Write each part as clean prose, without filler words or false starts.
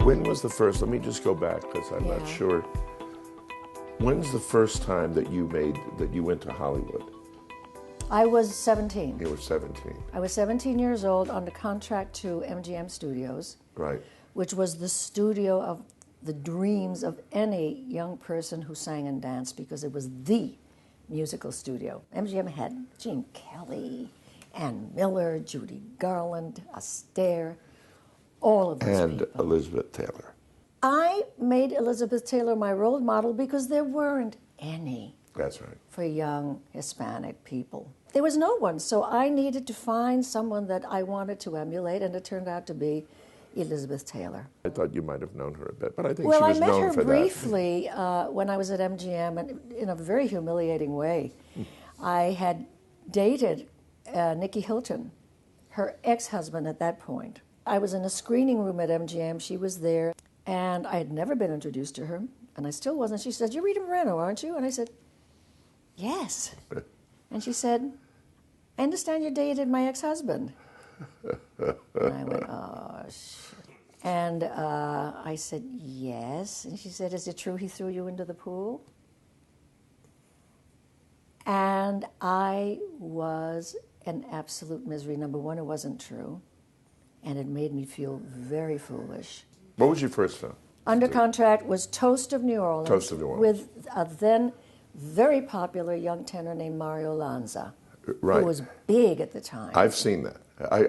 When was the first, let me just go back because I'm not sure. When's the first time that you went to Hollywood? I was 17. You were 17. I was 17 years old under contract to MGM Studios. Right. Which was the studio of the dreams of any young person who sang and danced, because it was the musical studio. MGM had Gene Kelly, Ann Miller, Judy Garland, Astaire, all of those people. And Elizabeth Taylor. I made Elizabeth Taylor my role model because there weren't any. That's right. For young Hispanic people. There was no one, so I needed to find someone that I wanted to emulate, and it turned out to be Elizabeth Taylor. I thought you might have known her a bit, but I think well, she was known for that. Well, I met her briefly when I was at MGM, and in a very humiliating way. I had dated Nikki Hilton, her ex-husband at that point. I was in a screening room at MGM. She was there, and I had never been introduced to her, and I still wasn't. She said, "You're Rita Moreno, aren't you?" And I said, "Yes." And she said, "I understand you dated my ex-husband." And I went, "Oh, shit." And I said, "Yes." And she said, "Is it true he threw you into the pool?" And I was in absolute misery. Number one, it wasn't true. And it made me feel very foolish. What was your first film? Under contract was Toast of New Orleans. Toast of New Orleans. With a then very popular young tenor named Mario Lanza. Right. Who was big at the time. I've seen that.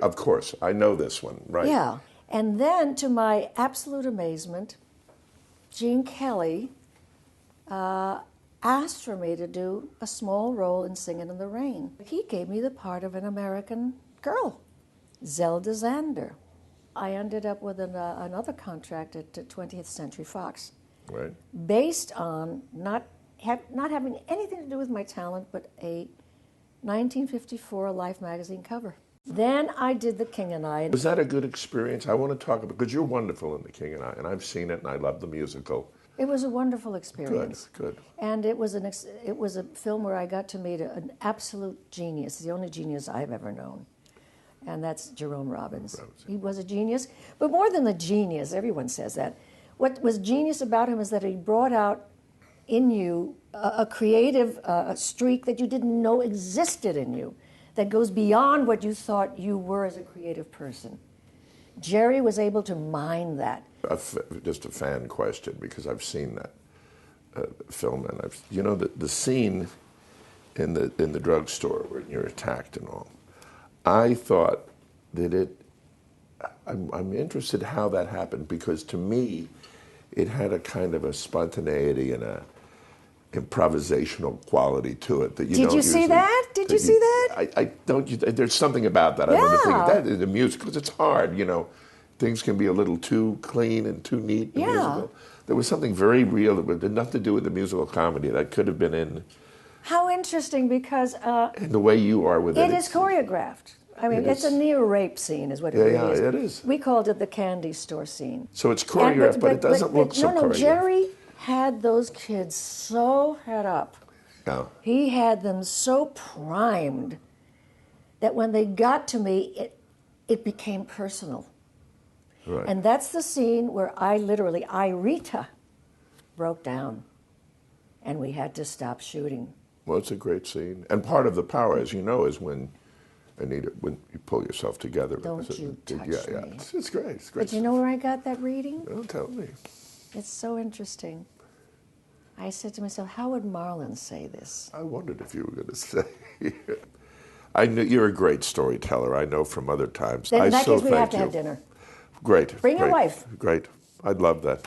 Of course, I know this one, right? Yeah. And then, to my absolute amazement, Gene Kelly asked for me to do a small role in Singin' in the Rain. He gave me the part of an American girl, Zelda Zander. I ended up with another contract at 20th Century Fox. Right. Based on not having anything to do with my talent, but a 1954 Life magazine cover. Then I did The King and I. Was that a good experience? I want to talk about, because you're wonderful in The King and I, and I've seen it and I love the musical. It was a wonderful experience. Good. And it was a film where I got to meet an absolute genius, the only genius I've ever known. And that's Jerome Robbins. He was a genius, but more than the genius, everyone says that. What was genius about him is that he brought out in you a creative streak that you didn't know existed in you, that goes beyond what you thought you were as a creative person. Jerry was able to mine that. Just a fan question, because I've seen that film, and you know the scene in the drugstore where you're attacked and all. I thought that I'm interested how that happened, because to me, it had a kind of a spontaneity and a improvisational quality to it that you don't usually. Did you see that? Did you see that? I don't. There's something about that. I remember thinking that in the musical, because it's hard. You know, things can be a little too clean and too neat. In musical. There was something very real that had nothing to do with the musical comedy that could have been in. How interesting, because and the way you are with it. It is choreographed. I mean, it's a near rape scene, is what it really is. Yeah, it is. We called it the candy store scene. So it's choreographed, but it doesn't look so choreographed. No, Jerry had those kids so head up. Yeah. He had them so primed that when they got to me, it became personal. Right. And that's the scene where Rita, broke down, and we had to stop shooting. Well, it's a great scene. And part of the power, as you know, is when you pull yourself together. Don't you touch me. Yeah. It's great. It's great. But you know where I got that reading? Don't tell me. It's so interesting. I said to myself, how would Marlon say this? I wondered if you were going to say. I knew you're a great storyteller. I know from other times. Then in that case, we have to have dinner. Great. Bring your wife. Great. I'd love that.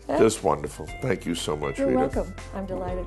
Just wonderful. Thank you so much, You're Rita. welcome. I'm delighted.